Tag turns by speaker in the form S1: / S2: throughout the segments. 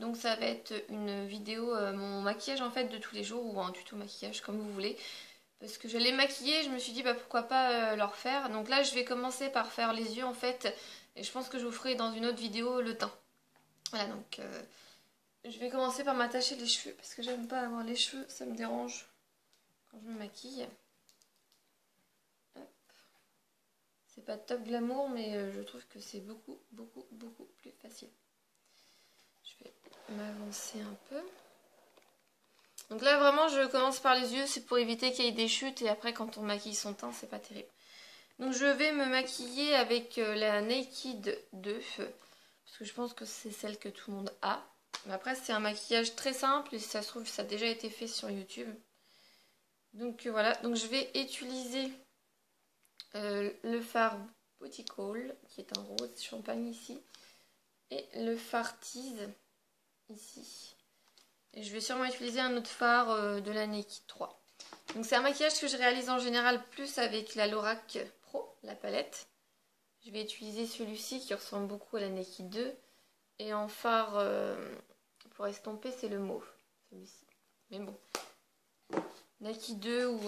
S1: Donc ça va être une vidéo, mon maquillage en fait de tous les jours ou un tuto maquillage comme vous voulez. Parce que j'allais maquiller, je me suis dit bah pourquoi pas le refaire. Donc là je vais commencer par faire les yeux en fait. Et je pense que je vous ferai dans une autre vidéo le teint. Voilà donc je vais commencer par m'attacher les cheveux. Parce que j'aime pas avoir les cheveux, ça me dérange quand je me maquille. C'est pas top glamour mais je trouve que c'est beaucoup plus facile. Je vais m'avancer un peu. Donc là vraiment je commence par les yeux, c'est pour éviter qu'il y ait des chutes et après quand on maquille son teint c'est pas terrible. Donc je vais me maquiller avec la Naked 2 parce que je pense que c'est celle que tout le monde a. Mais après c'est un maquillage très simple et si ça se trouve ça a déjà été fait sur YouTube. Donc voilà, donc je vais utiliser le fard Boticall qui est un rose champagne ici et le fard Tease ici. Et je vais sûrement utiliser un autre fard de la Naked 3. Donc c'est un maquillage que je réalise en général plus avec la Lorac Pro, la palette. Je vais utiliser celui-ci qui ressemble beaucoup à la Naked 2. Et en fard pour estomper c'est le mauve, celui-ci. Mais bon, Naked 2 ou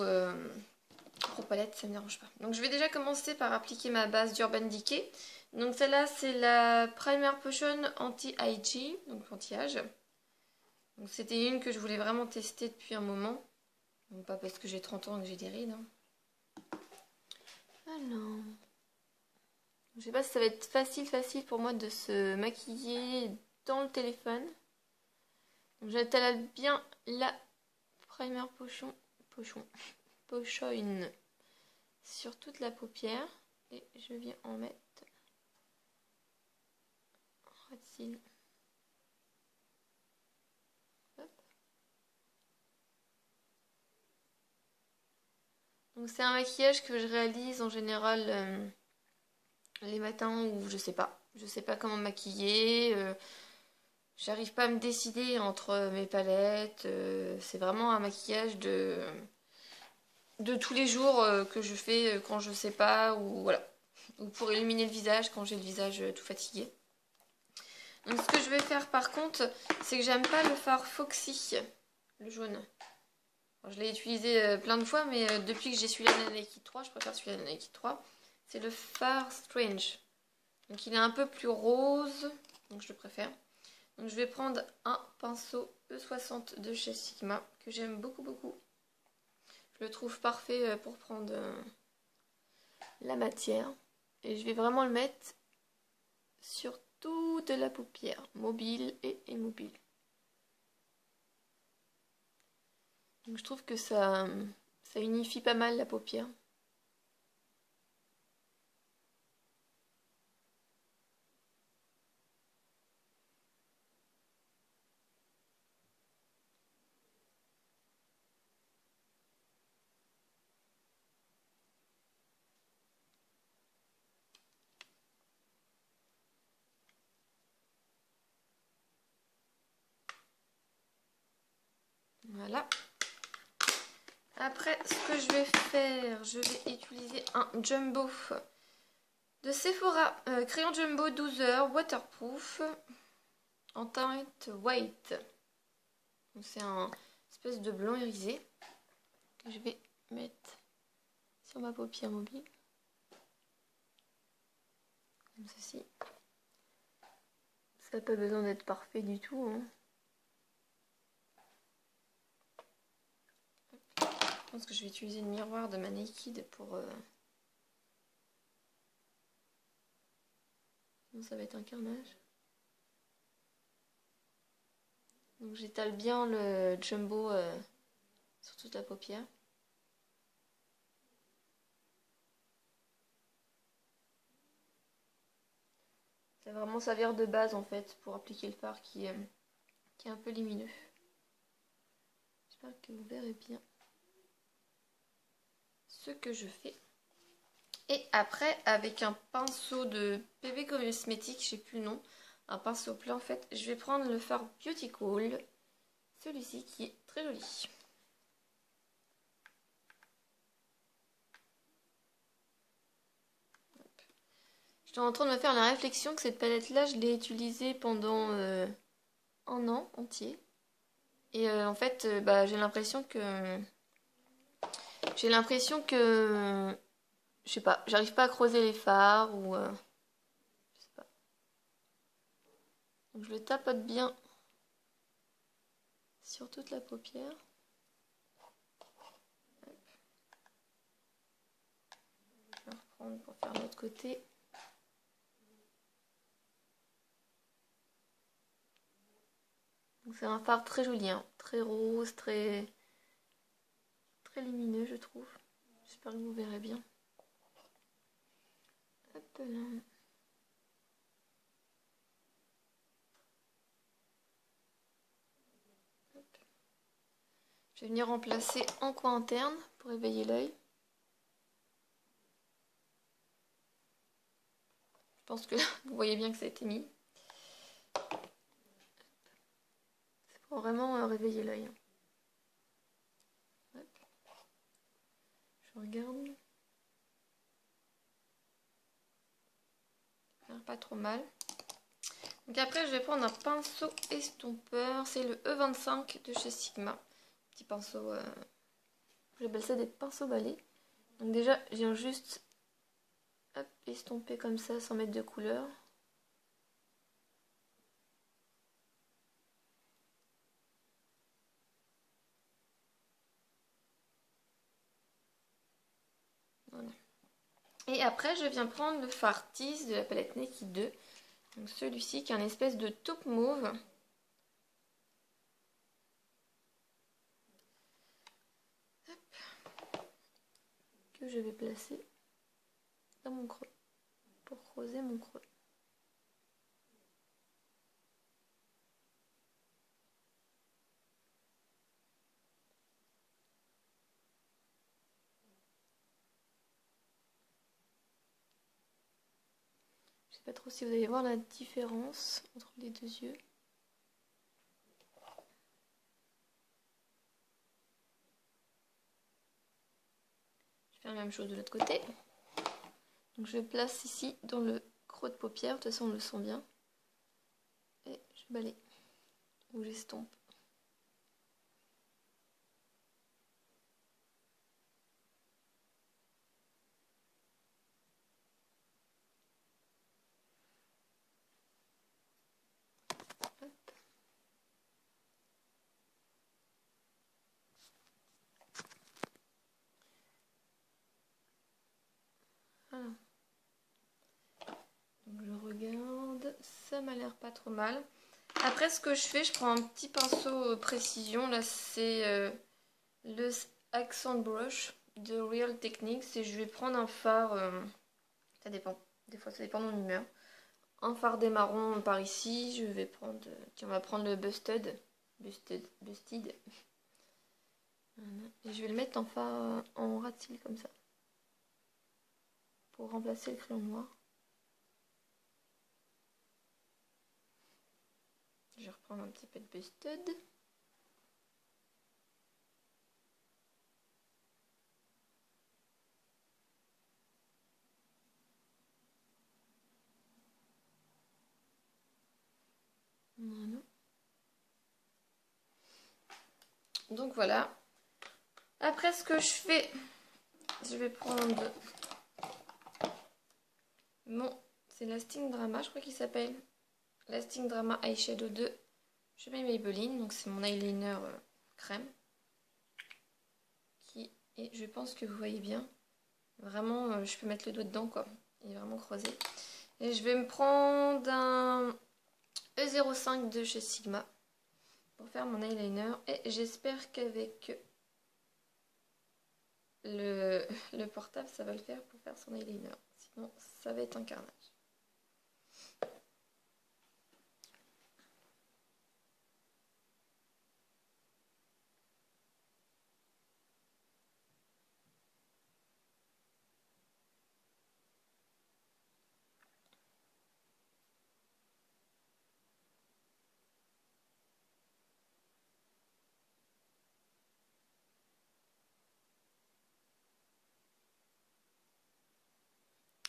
S1: Pro palette ça ne me dérange pas. Donc je vais déjà commencer par appliquer ma base d'Urban Decay. Donc celle-là c'est la Primer Potion Anti-Age, donc anti-âge. Donc c'était une que je voulais vraiment tester depuis un moment. Donc pas parce que j'ai 30 ans et que j'ai des rides. Hein. Alors, je sais pas si ça va être facile pour moi de se maquiller dans le téléphone. Donc j'étale bien la Primer Potion sur toute la paupière. Et je viens en mettre en ras de cils. Donc c'est un maquillage que je réalise en général les matins où je sais pas comment me maquiller, j'arrive pas à me décider entre mes palettes, c'est vraiment un maquillage de tous les jours que je fais quand je sais pas ou voilà, ou pour illuminer le visage quand j'ai le visage tout fatigué. Donc ce que je vais faire par contre, c'est que j'aime pas le fard Foxy, le jaune. Alors, je l'ai utilisé plein de fois, mais depuis que j'ai celui-là de la Naked 3, je préfère celui-là de la Naked 3. C'est le fard Strange. Donc il est un peu plus rose, donc je le préfère. Donc je vais prendre un pinceau E60 de chez Sigma, que j'aime beaucoup. Je le trouve parfait pour prendre la matière. Et je vais vraiment le mettre sur toute la paupière, mobile et immobile. Donc je trouve que ça unifie pas mal la paupière. Voilà. Après, ce que je vais faire, je vais utiliser un Jumbo de Sephora. Crayon Jumbo 12 heures, waterproof, en teinte white. C'est un espèce de blanc irisé que je vais mettre sur ma paupière mobile. Comme ceci. Ça n'a pas besoin d'être parfait du tout. Hein. Je pense que je vais utiliser le miroir de ma Naked pour... Sinon ça va être un carnage. Donc j'étale bien le Jumbo sur toute la paupière. Ça va vraiment servir de base en fait pour appliquer le fard qui est un peu lumineux. J'espère que vous verrez bien ce que je fais. Et après, avec un pinceau de PB Cosmétique, je sais plus le nom, un pinceau plat en fait, je vais prendre le fard Beautycool, celui-ci qui est très joli. J'étais en train de me faire la réflexion que cette palette là, je l'ai utilisée pendant un an entier. Et en fait, bah, j'ai l'impression que... Je sais pas, j'arrive pas à creuser les fards ou... je sais pas. Donc je le tapote bien sur toute la paupière. Je vais reprendre pour faire l'autre côté. C'est un fard très joli, hein. Très rose, très lumineux, je trouve. J'espère que vous verrez bien. Hop là. Hop. Je vais venir remplacer en coin interne pour éveiller l'œil. Je pense que vous voyez bien que ça a été mis. C'est pour vraiment réveiller l'œil. Je regarde. Pas trop mal. Donc après je vais prendre un pinceau estompeur. C'est le E25 de chez Sigma. Petit pinceau. J'appelle ça des pinceaux balais. Donc déjà je viens juste hop, estomper comme ça sans mettre de couleur. Voilà. Et après je viens prendre le fard Tease de la palette Naked 2. Donc celui-ci qui est un espèce de taupe mauve. Hop. Que je vais placer dans mon creux pour creuser mon creux. Je sais pas trop si vous allez voir la différence entre les deux yeux. Je vais faire la même chose de l'autre côté. Donc je place ici dans le creux de paupière, de toute façon on le sent bien. Et je balaye ou j'estompe. Voilà. Donc je regarde, ça m'a l'air pas trop mal. Après ce que je fais, je prends un petit pinceau précision. Là c'est le Accent Brush de Real Techniques. Et je vais prendre un fard, ça dépend, des fois ça dépend de mon humeur. Un fard des marrons par ici, je vais prendre, tiens on va prendre le Busted. Voilà. Et je vais le mettre en fard en ras de cils comme ça. Pour remplacer le crayon noir. Je vais reprendre un petit peu de Busted. Voilà. Donc voilà. Après ce que je fais, je vais prendre mon... C'est Lasting Drama, je crois qu'il s'appelle. Lasting Drama Eyeshadow 2. Je mets Maybelline, donc c'est mon eyeliner crème. Qui est, je pense que vous voyez bien. Vraiment, je peux mettre le doigt dedans quoi. Il est vraiment creusé. Et je vais me prendre un E05 de chez Sigma pour faire mon eyeliner. Et j'espère qu'avec le portable, ça va le faire pour faire son eyeliner. Sinon, ça va être un carnage.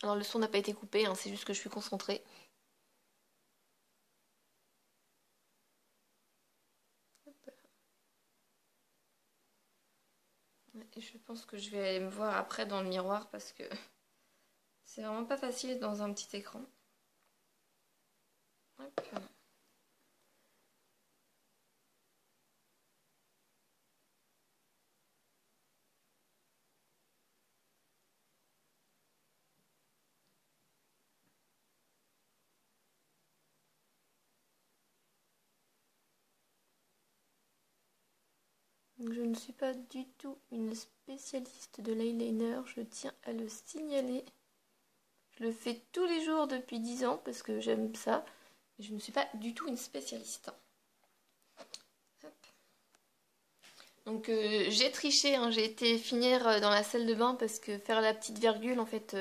S1: Alors le son n'a pas été coupé, hein, c'est juste que je suis concentrée. je pense que je vais aller me voir après dans le miroir parce que c'est vraiment pas facile dans un petit écran. Hop. Je ne suis pas du tout une spécialiste de l'eyeliner, je tiens à le signaler. Je le fais tous les jours depuis 10 ans parce que j'aime ça. Mais je ne suis pas du tout une spécialiste. Hop. Donc j'ai triché, hein, j'ai été finir dans la salle de bain parce que faire la petite virgule, en fait,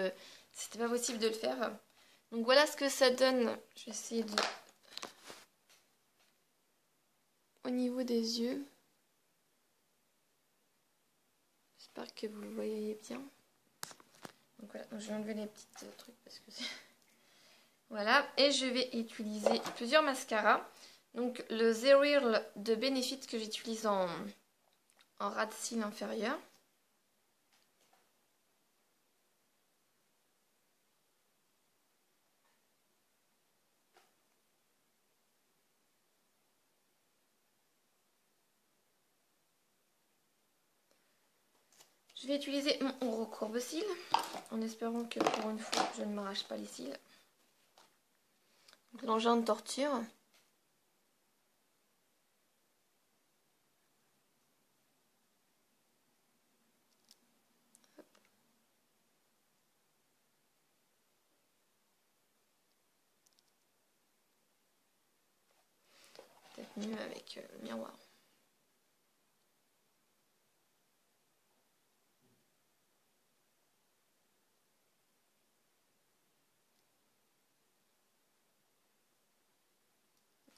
S1: c'était pas possible de le faire. Donc voilà ce que ça donne. Je vais essayer de... Au niveau des yeux. J'espère que vous le voyez bien. Donc voilà, donc je vais enlever les petits trucs parce que c'est... Voilà, et je vais utiliser plusieurs mascaras. Donc le Zeryl de Benefit que j'utilise en ras de cils inférieur. Je vais utiliser mon recourbe-cils en espérant que pour une fois je ne m'arrache pas les cils. L'engin de torture. Peut-être mieux avec le miroir.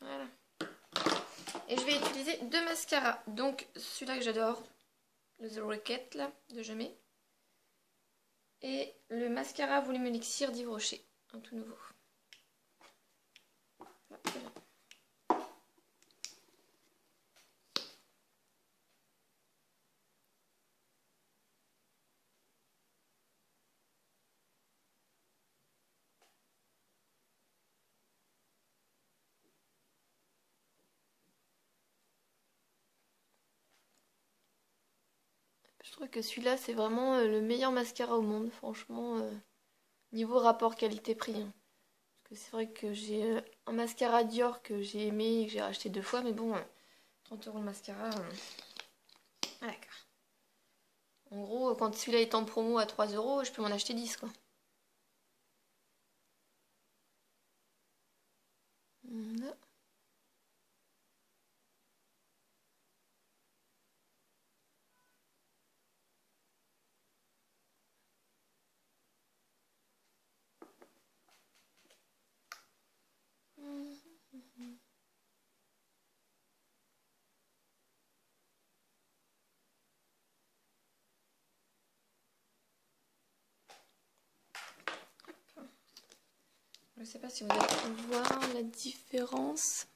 S1: Voilà. Et je vais utiliser deux mascaras. Donc celui-là que j'adore, le The Rocket là, de Jamais. Et le mascara volume elixir d'Yves Rocher, un tout nouveau. Voilà. Je trouve que celui-là, c'est vraiment le meilleur mascara au monde, franchement, niveau rapport qualité-prix. Hein. Parce que c'est vrai que j'ai un mascara Dior que j'ai aimé et que j'ai racheté 2 fois, mais bon, 30 € le mascara. Ah, d'accord. En gros, quand celui-là est en promo à 3 €, je peux m'en acheter 10, quoi. Là. Je ne sais pas si vous allez voir la différence.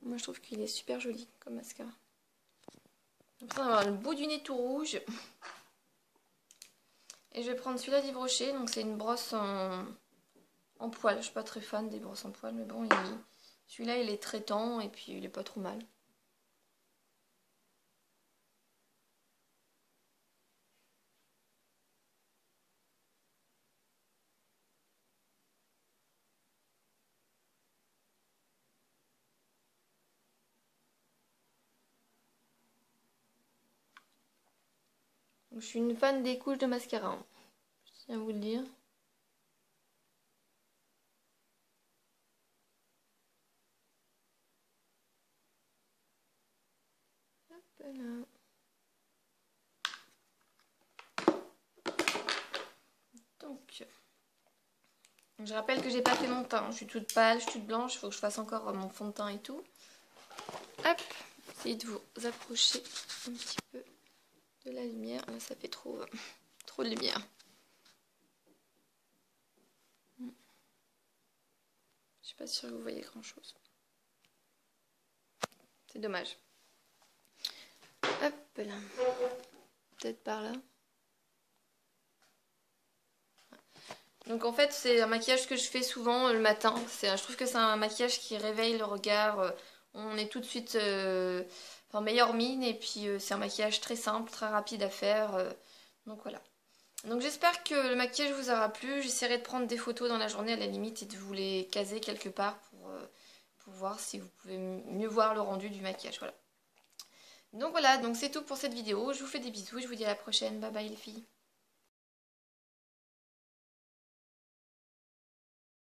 S1: Moi, je trouve qu'il est super joli comme mascara. Comme ça, on va avoir le bout du nez tout rouge. Et je vais prendre celui-là d'Yves Rocher. Donc, c'est une brosse en poil. Je ne suis pas très fan des brosses en poil, mais bon, celui-là, il est traitant et puis il est pas trop mal. Donc, je suis une fan des couches de mascara. Hein. Je tiens à vous le dire. Hop là. Donc, je rappelle que j'ai pas fait mon teint. Je suis toute pâle, je suis toute blanche. Il faut que je fasse encore mon fond de teint et tout. Hop, essayez de vous approcher un petit peu de la lumière. Là, ça fait trop de lumière. Je suis pas sûre que vous voyez grand chose. C'est dommage. Hop là. peut-être par là. Donc en fait c'est un maquillage que je fais souvent le matin. Je trouve que c'est un maquillage qui réveille le regard. On est tout de suite en meilleure mine et puis c'est un maquillage très simple, très rapide à faire. Donc voilà. Donc j'espère que le maquillage vous aura plu. J'essaierai de prendre des photos dans la journée à la limite et de vous les caser quelque part pour voir si vous pouvez mieux voir le rendu du maquillage. Voilà. Donc voilà, donc c'est tout pour cette vidéo. Je vous fais des bisous et je vous dis à la prochaine. Bye bye les filles.